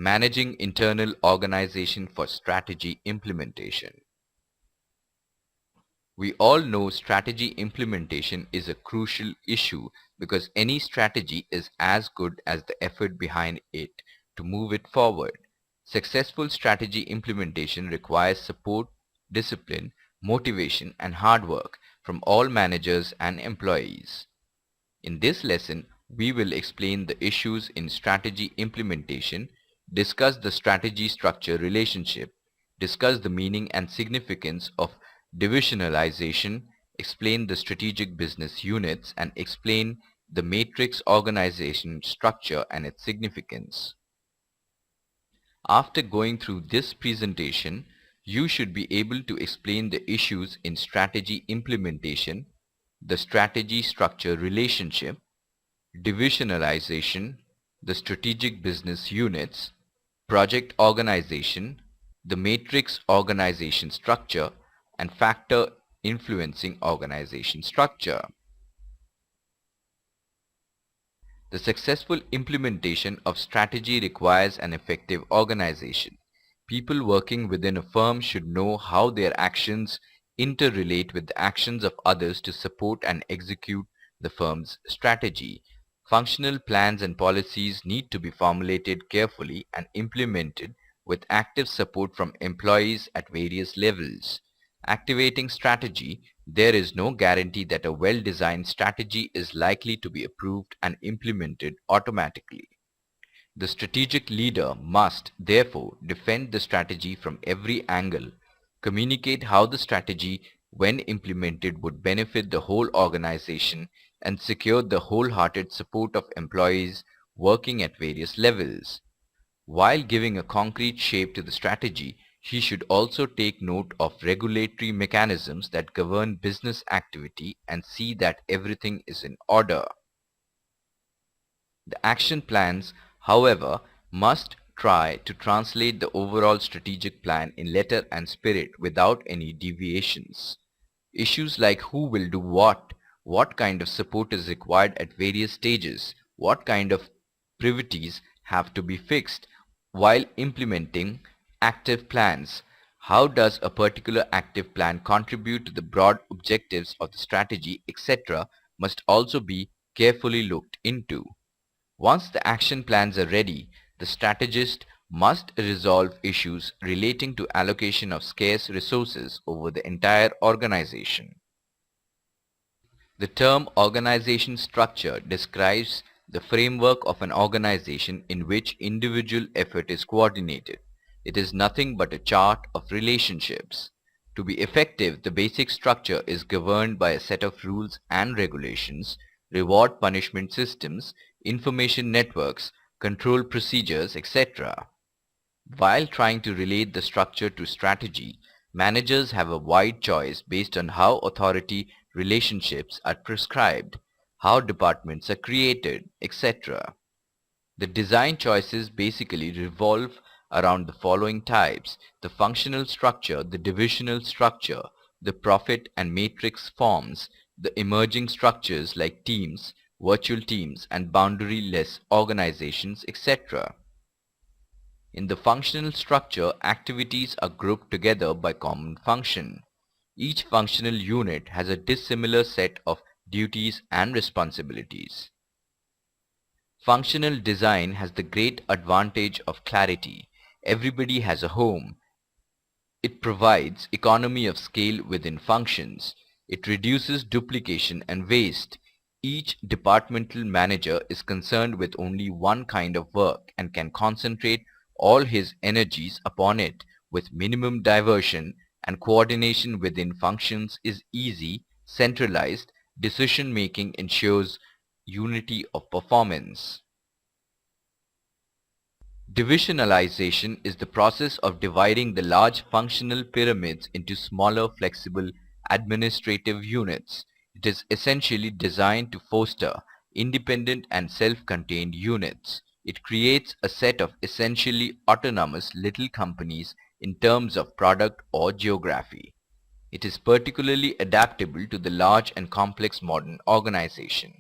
Managing internal organization for strategy implementation. We all know strategy implementation is a crucial issue because any strategy is as good as the effort behind it to move it forward. Successful strategy implementation requires support, discipline, motivation, and hard work from all managers and employees. In this lesson, we will explain the issues in strategy implementation, discuss the strategy structure relationship, discuss the meaning and significance of divisionalization, explain the strategic business units, and explain the matrix organization structure and its significance. After going through this presentation, you should be able to explain the issues in strategy implementation, the strategy structure relationship, divisionalization, the strategic business units, project organization, the matrix organization structure, and factor influencing organization structure. The successful implementation of strategy requires an effective organization. People working within a firm should know how their actions interrelate with the actions of others to support and execute the firm's strategy. Functional plans and policies need to be formulated carefully and implemented with active support from employees at various levels. Activating strategy. There is no guarantee that a well-designed strategy is likely to be approved and implemented automatically. The strategic leader must, therefore, defend the strategy from every angle, communicate how the strategy, when implemented, would benefit the whole organization, and secure the wholehearted support of employees working at various levels. While giving a concrete shape to the strategy, he should also take note of regulatory mechanisms that govern business activity and see that everything is in order. The action plans, however, must try to translate the overall strategic plan in letter and spirit without any deviations. Issues like who will do what kind of support is required at various stages, what kind of priorities have to be fixed while implementing active plans, how does a particular active plan contribute to the broad objectives of the strategy, etc., must also be carefully looked into. Once the action plans are ready, the strategist must resolve issues relating to allocation of scarce resources over the entire organization. The term organization structure describes the framework of an organization in which individual effort is coordinated. It is nothing but a chart of relationships. To be effective, the basic structure is governed by a set of rules and regulations, reward-punishment systems, information networks, control procedures, etc. While trying to relate the structure to strategy, managers have a wide choice based on how authority relationships are prescribed, how departments are created, etc. The design choices basically revolve around the following types: the functional structure, the divisional structure, the profit and matrix forms, the emerging structures like teams, virtual teams, and boundary-less organizations, etc. In the functional structure, activities are grouped together by common function. Each functional unit has a dissimilar set of duties and responsibilities. Functional design has the great advantage of clarity. Everybody has a home. It provides economy of scale within functions. It reduces duplication and waste. Each departmental manager is concerned with only one kind of work and can concentrate all his energies upon it with minimum diversion, and coordination within functions is easy, centralized. Decision-making ensures unity of performance. Divisionalization is the process of dividing the large functional pyramids into smaller, flexible administrative units. It is essentially designed to foster independent and self-contained units. It creates a set of essentially autonomous little companies in terms of product or geography. It is particularly adaptable to the large and complex modern organization.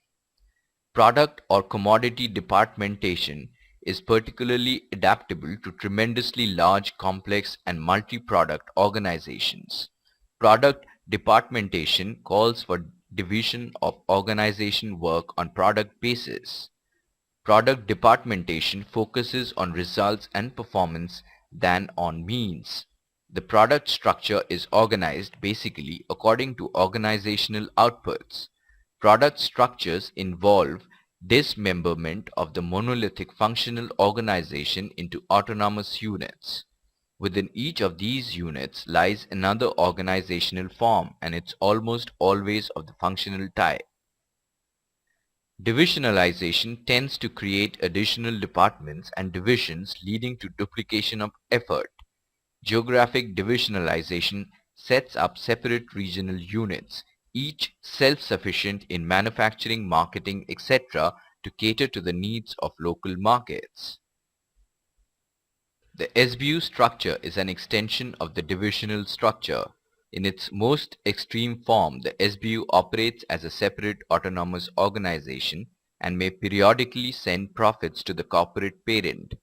Product or commodity departmentation is particularly adaptable to tremendously large, complex, and multi-product organizations. Product departmentation calls for division of organization work on product basis. Product departmentation focuses on results and performance than on means. The product structure is organized basically according to organizational outputs. Product structures involve dismemberment of the monolithic functional organization into autonomous units. Within each of these units lies another organizational form, and it's almost always of the functional type. Divisionalization tends to create additional departments and divisions, leading to duplication of effort. Geographic divisionalization sets up separate regional units, each self-sufficient in manufacturing, marketing, etc., to cater to the needs of local markets. The SBU structure is an extension of the divisional structure. In its most extreme form, the SBU operates as a separate autonomous organization and may periodically send profits to the corporate parent.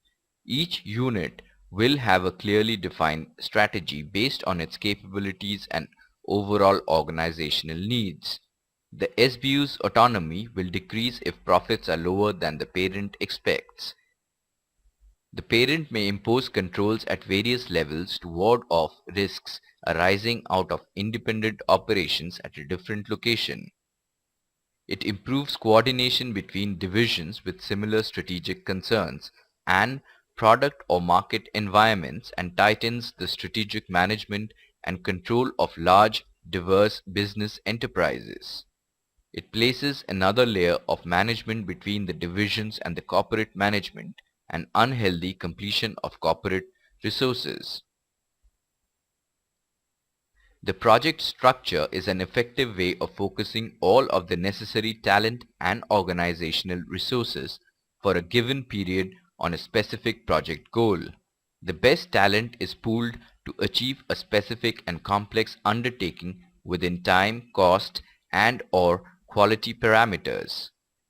Each unit will have a clearly defined strategy based on its capabilities and overall organizational needs. The SBU's autonomy will decrease if profits are lower than the parent expects. The parent may impose controls at various levels to ward off risks arising out of independent operations at a different location. It improves coordination between divisions with similar strategic concerns and product or market environments, and tightens the strategic management and control of large, diverse business enterprises. It places another layer of management between the divisions and the corporate management, an unhealthy completion of corporate resources. The project structure is an effective way of focusing all of the necessary talent and organizational resources for a given period on a specific project goal. The best talent is pooled to achieve a specific and complex undertaking within time, cost, and/or quality parameters.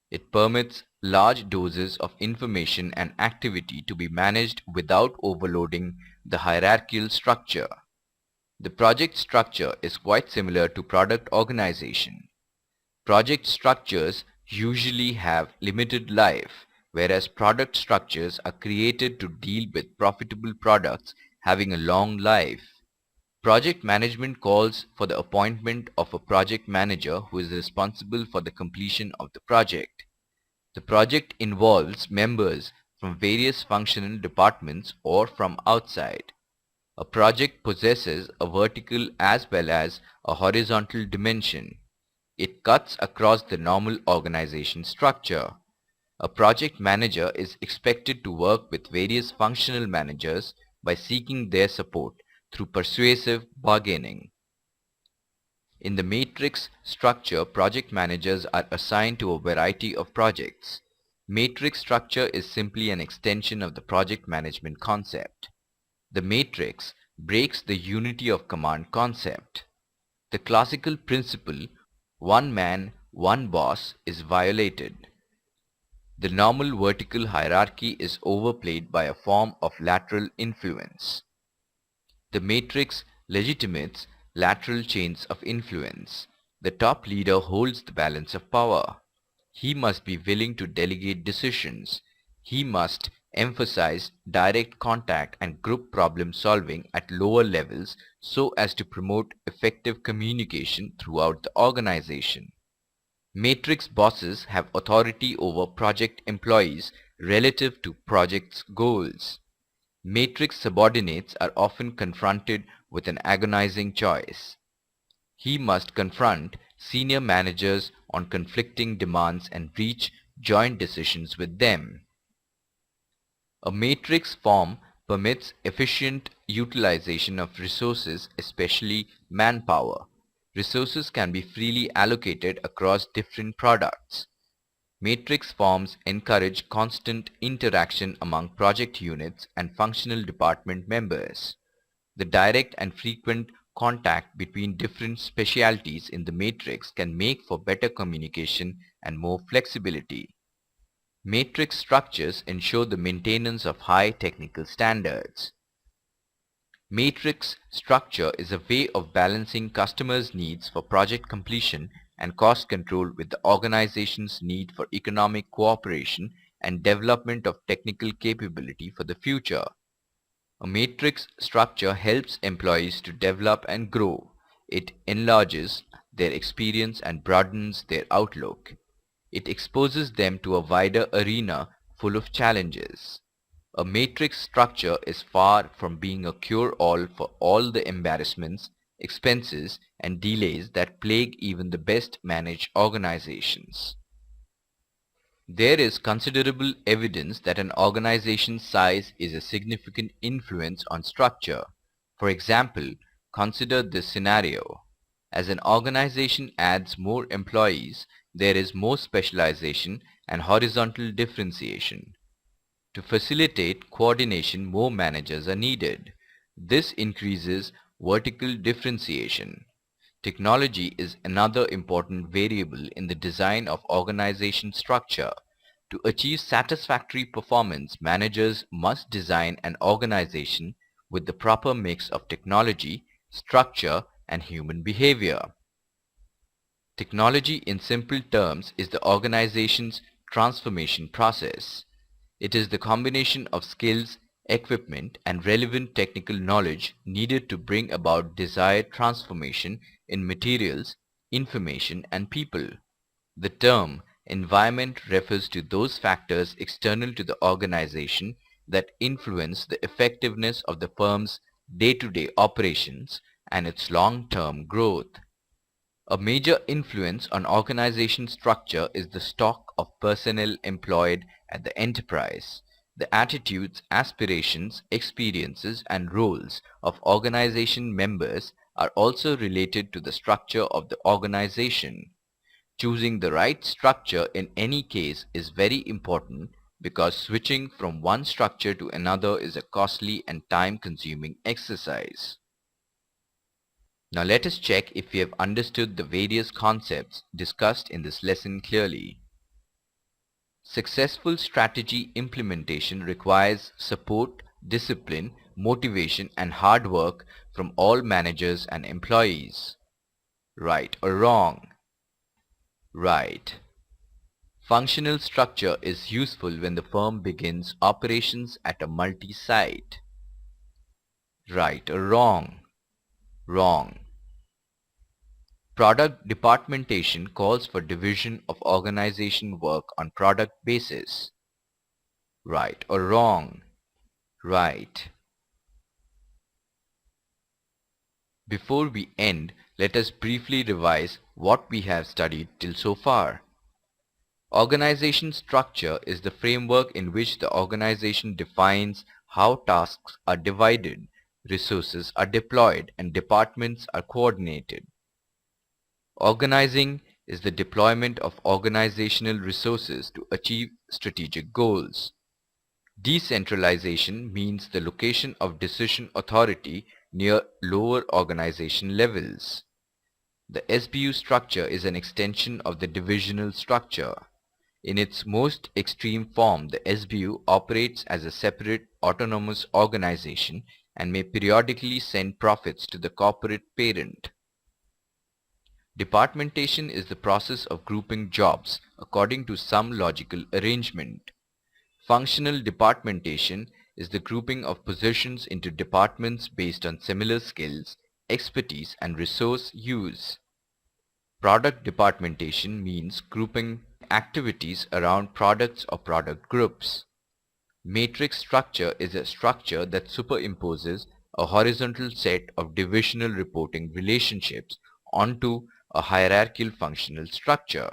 It permits large doses of information and activity to be managed without overloading the hierarchical structure. The project structure is quite similar to product organization. Project structures usually have limited life, whereas product structures are created to deal with profitable products having a long life. Project management calls for the appointment of a project manager who is responsible for the completion of the project. The project involves members from various functional departments or from outside. A project possesses a vertical as well as a horizontal dimension. It cuts across the normal organization structure. A project manager is expected to work with various functional managers by seeking their support through persuasive bargaining. In the matrix structure, project managers are assigned to a variety of projects. Matrix structure is simply an extension of the project management concept. The matrix breaks the unity of command concept. The classical principle, one man, one boss, is violated. The normal vertical hierarchy is overplayed by a form of lateral influence. The matrix legitimates lateral chains of influence. The top leader holds the balance of power. He must be willing to delegate decisions. He must emphasize direct contact and group problem solving at lower levels so as to promote effective communication throughout the organization. Matrix bosses have authority over project employees relative to project's goals. Matrix subordinates are often confronted with an agonizing choice. He must confront senior managers on conflicting demands and reach joint decisions with them. A matrix form permits efficient utilization of resources, especially manpower. Resources can be freely allocated across different products. Matrix forms encourage constant interaction among project units and functional department members. The direct and frequent contact between different specialties in the matrix can make for better communication and more flexibility. Matrix structures ensure the maintenance of high technical standards. Matrix structure is a way of balancing customers' needs for project completion and cost control with the organization's need for economic cooperation and development of technical capability for the future. A matrix structure helps employees to develop and grow. It enlarges their experience and broadens their outlook. It exposes them to a wider arena full of challenges. A matrix structure is far from being a cure-all for all the embarrassments, expenses, and delays that plague even the best managed organizations. There is considerable evidence that an organization's size is a significant influence on structure. For example, consider this scenario. As an organization adds more employees, there is more specialization and horizontal differentiation. To facilitate coordination, more managers are needed. This increases vertical differentiation. Technology is another important variable in the design of organization structure. To achieve satisfactory performance, managers must design an organization with the proper mix of technology, structure, and human behavior. Technology, in simple terms, is the organization's transformation process. It is the combination of skills, equipment, and relevant technical knowledge needed to bring about desired transformation in materials, information, and people. The term environment refers to those factors external to the organization that influence the effectiveness of the firm's day-to-day operations and its long-term growth. A major influence on organization structure is the stock of personnel employed at the enterprise. The attitudes, aspirations, experiences, and roles of organization members are also related to the structure of the organization. Choosing the right structure in any case is very important because switching from one structure to another is a costly and time-consuming exercise. Now let us check if we have understood the various concepts discussed in this lesson clearly. Successful strategy implementation requires support, discipline, motivation, and hard work from all managers and employees. Right or wrong? Right. Functional structure is useful when the firm begins operations at a multi-site. Right or wrong? Wrong. Product departmentation calls for division of organization work on product basis. Right or wrong? Right. Before we end, let us briefly revise what we have studied till so far. Organization structure is the framework in which the organization defines how tasks are divided, resources are deployed, and departments are coordinated. Organizing is the deployment of organizational resources to achieve strategic goals. Decentralization means the location of decision authority near lower organization levels. The SBU structure is an extension of the divisional structure. In its most extreme form, the SBU operates as a separate autonomous organization and may periodically send profits to the corporate parent. Departmentation is the process of grouping jobs according to some logical arrangement. Functional departmentation is the grouping of positions into departments based on similar skills, expertise, and resource use. Product departmentation means grouping activities around products or product groups. Matrix structure is a structure that superimposes a horizontal set of divisional reporting relationships onto a hierarchical functional structure.